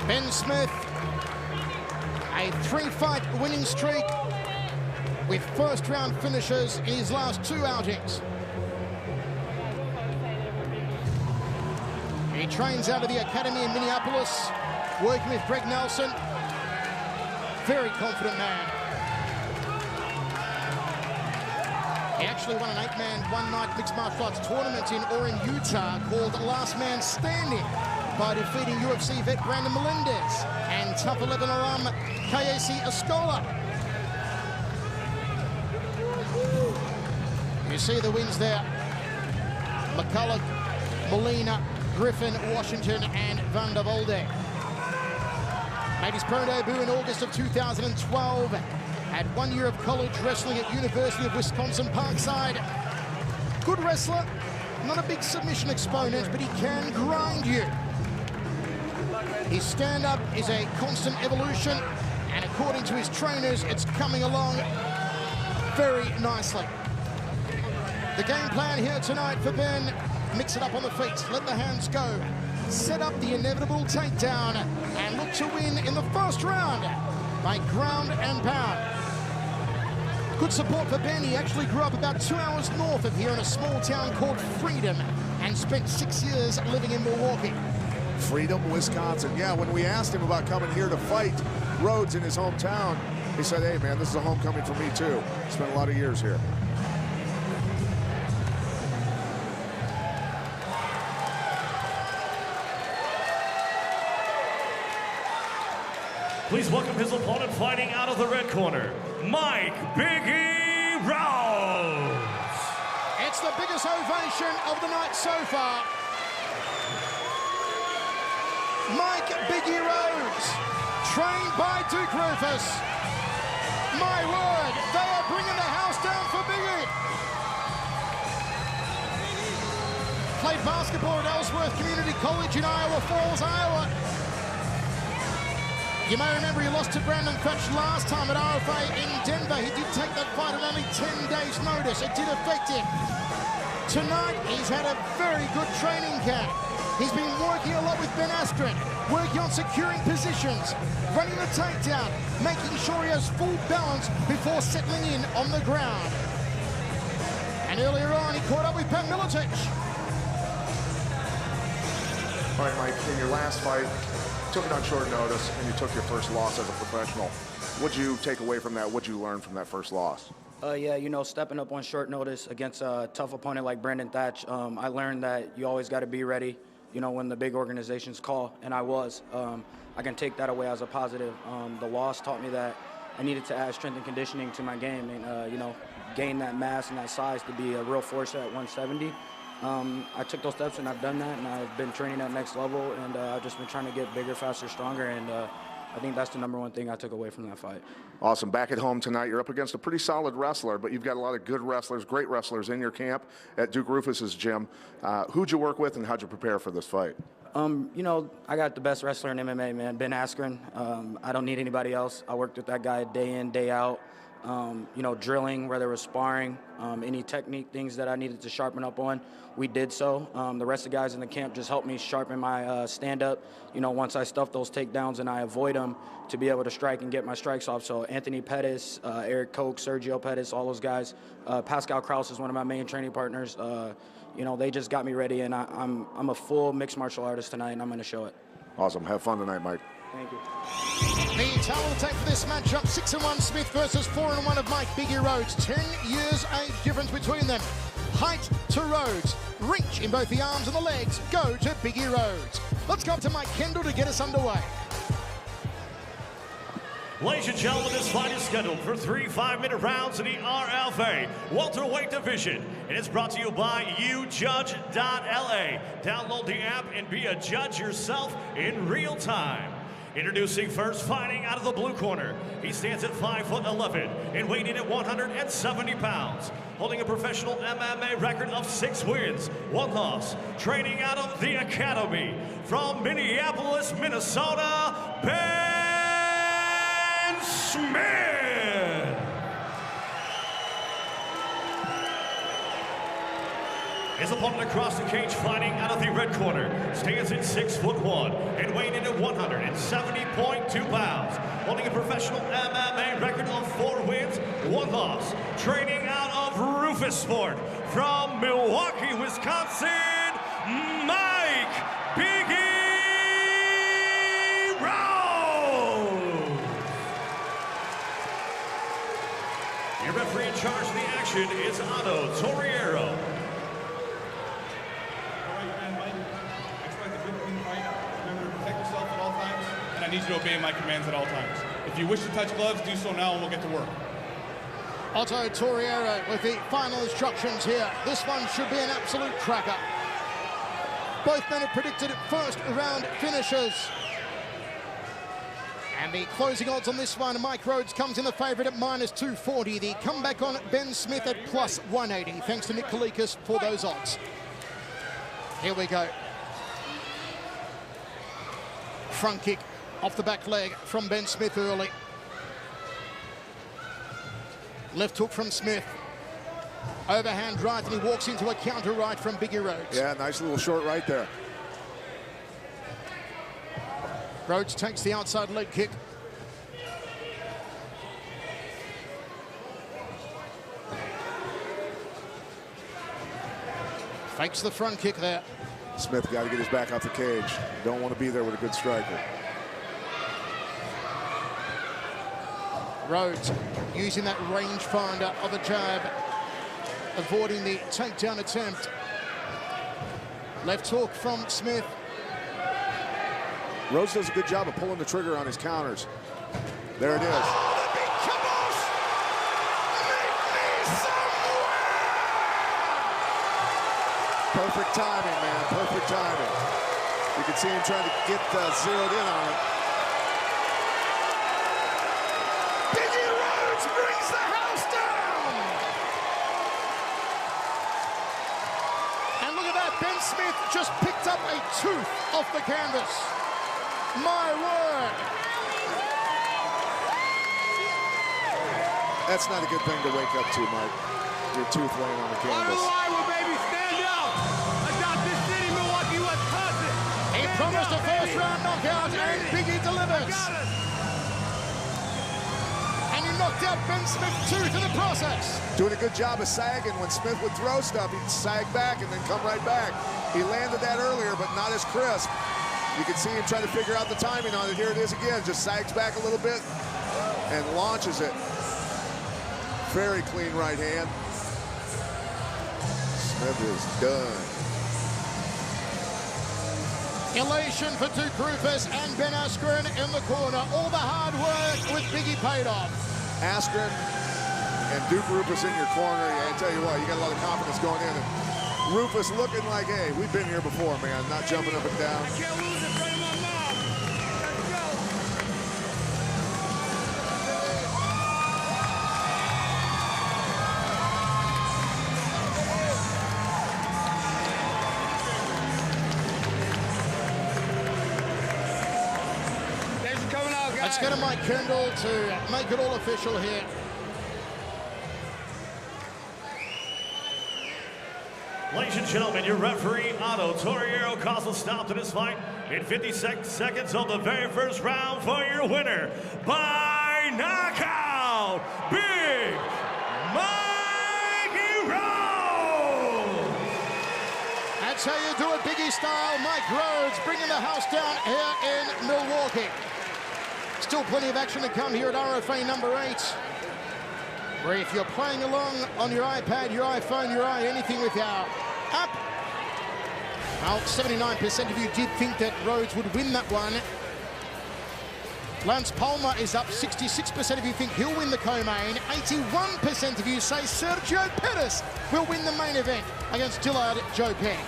Ben Smith, a 3-fight winning streak with first-round finishes in his last 2 outings. He trains out of the academy in Minneapolis, working with Greg Nelson. Very confident man. He actually won an 8-man, one-night mixed martial arts tournament in Orem, Utah, called Last Man Standing, by defeating UFC vet Brandon Melendez and Tough 11 alum KAC Escola. You see the wins there. McCullough, Molina, Griffin, Washington, and Van der Volde. Made his pro debut in August of 2012. Had 1 year of college wrestling at University of Wisconsin Parkside. Good wrestler, not a big submission exponent, but he can grind you. His stand-up is a constant evolution, and according to his trainers, it's coming along very nicely. The game plan here tonight for Ben: mix it up on the feet, let the hands go, set up the inevitable takedown, and look to win in the first round by ground and pound. Good support for Ben. He actually grew up about 2 hours north of here in a small town called Freedom and spent 6 years living in Milwaukee. Freedom, Wisconsin. Yeah, when we asked him about coming here to fight Rhodes in his hometown, he said, hey man, this is a homecoming for me too. Spent a lot of years here. Please welcome his opponent fighting out of the red corner, Mike Biggie Rhodes. It's the biggest ovation of the night so far. Mike Biggie Rhodes, trained by Duke Rufus. My word, they are bringing the house down for Biggie. Played basketball at Ellsworth Community College in Iowa Falls, Iowa. You may remember he lost to Brandon Thatch last time at RFA in Denver. He did take that fight at only 10 days' notice. It did affect him. Tonight, he's had a very good training camp. He's been working a lot with Ben Askren, working on securing positions, running the takedown, making sure he has full balance before settling in on the ground. And earlier on, he caught up with Pat Miletich. All right, Mike, in your last fight, took it on short notice, and you took your first loss as a professional. What'd you take away from that? What'd you learn from that first loss? Yeah, you know, stepping up on short notice against a tough opponent like Brandon Thatch, I learned that you always got to be ready, you know, when the big organizations call, and I was. I can take that away as a positive. The loss taught me that I needed to add strength and conditioning to my game and, you know, gain that mass and that size to be a real force at 170. I took those steps and I've done that, and I've been training at next level, and I've just been trying to get bigger, faster, stronger, and I think that's the #1 thing I took away from that fight. Awesome. Back at home tonight, you're up against a pretty solid wrestler, but you've got a lot of good wrestlers, great wrestlers in your camp at Duke Rufus's gym. Who'd you work with and how'd you prepare for this fight? You know, I got the best wrestler in MMA, man, Ben Askren. I don't need anybody else. I worked with that guy day in, day out. You know, drilling, whether it was sparring, any technique things that I needed to sharpen up on, we did so. The rest of the guys in the camp just helped me sharpen my stand-up. You know, once I stuff those takedowns and I avoid them, to be able to strike and get my strikes off. So Anthony Pettis, Eric Koch, Sergio Pettis, all those guys. Pascal Kraus is one of my main training partners. You know, they just got me ready, and I'm a full mixed martial artist tonight, and I'm going to show it. Awesome. Have fun tonight, Mike. Thank you. The title will take for this matchup, 6-1 Smith versus 4-1 of Mike Biggie Rhodes. 10 years age difference between them. Height to Rhodes. Reach in both the arms and the legs go to Biggie Rhodes. Let's go up to Mike Kendall to get us underway. Ladies and gentlemen, this fight is scheduled for 3 5-minute rounds in the RFA welterweight division. And it's brought to you by YouJudge.LA. Download the app and be a judge yourself in real time. Introducing first, fighting out of the blue corner. He stands at 5'11" and weighing at 170 pounds. Holding a professional MMA record of 6 wins, 1 loss. Training out of the academy from Minneapolis, Minnesota, Ben Smith. His opponent across the cage fighting out of the red corner stands at 6'1" and weighing in at 170.2 pounds. Holding a professional MMA record of 4 wins, 1 loss. Training out of Rufus Sport from Milwaukee, Wisconsin, Mike Biggie Rhodes. Your referee in charge of the action is Otto Torriero. I need you to obey my commands at all times. If you wish to touch gloves, do so now and we'll get to work. Otto Torriero with the final instructions here. This one should be an absolute cracker. Both men have predicted first round finishes. And the closing odds on this one, Mike Rhodes comes in the favourite at -240. The comeback on Ben Smith at +180. Thanks to Nick Kalikas for those odds. Here we go. Front kick off the back leg from Ben Smith early. Left hook from Smith. Overhand right, and he walks into a counter right from Biggie Rhodes. Yeah, nice little short right there. Rhodes takes the outside leg kick. Fakes the front kick there. Smith got to get his back off the cage. Don't want to be there with a good striker. Rhodes using that rangefinder of a jab, avoiding the takedown attempt. Left hook from Smith. Rhodes does a good job of pulling the trigger on his counters. There it is. Oh, the big kibosh! Make me somewhere! Perfect timing, man. Perfect timing. You can see him trying to get zeroed in on it. Biggie Rhodes brings the house down! And look at that, Ben Smith just picked up a tooth off the canvas. My word! That's not a good thing to wake up to, Mike. Your tooth laying on the canvas. Baby, stand up! I got this city, Milwaukee, Wisconsin! He promised a first-round knockout, and Biggie delivers. And he knocked out Ben Smith's tooth in the process. Doing a good job of sagging. When Smith would throw stuff, he'd sag back and then come right back. He landed that earlier, but not as crisp. You can see him trying to figure out the timing on it. Here it is again. Just sags back a little bit and launches it. Very clean right hand. Smith is done. Elation for Duke Rufus and Ben Askren in the corner. All the hard work with Biggie paid off. Askren and Duke Rufus in your corner. I tell you what, you got a lot of confidence going in. And Rufus looking like, hey, we've been here before, man. Not jumping up and down. I can't lose in front of my mom. Let's go. Thanks for coming out, guys. Let's go to Mike Kendall to make it all official here. Ladies and gentlemen, your referee, Otto Torriero, calls a stop to this fight in 56 seconds of the very first round for your winner by knockout, Big Mikey Rhodes! That's how you do it, Biggie style. Mike Rhodes bringing the house down here in Milwaukee. Still plenty of action to come here at RFA number 8. Where if you're playing along on your iPad, your iPhone, your anything with our app, well, 79% of you did think that Rhodes would win that one. Lance Palmer is up. 66% of you think he'll win the co-main. 81% of you say Sergio Pettis will win the main event against Dillard Joe Peng.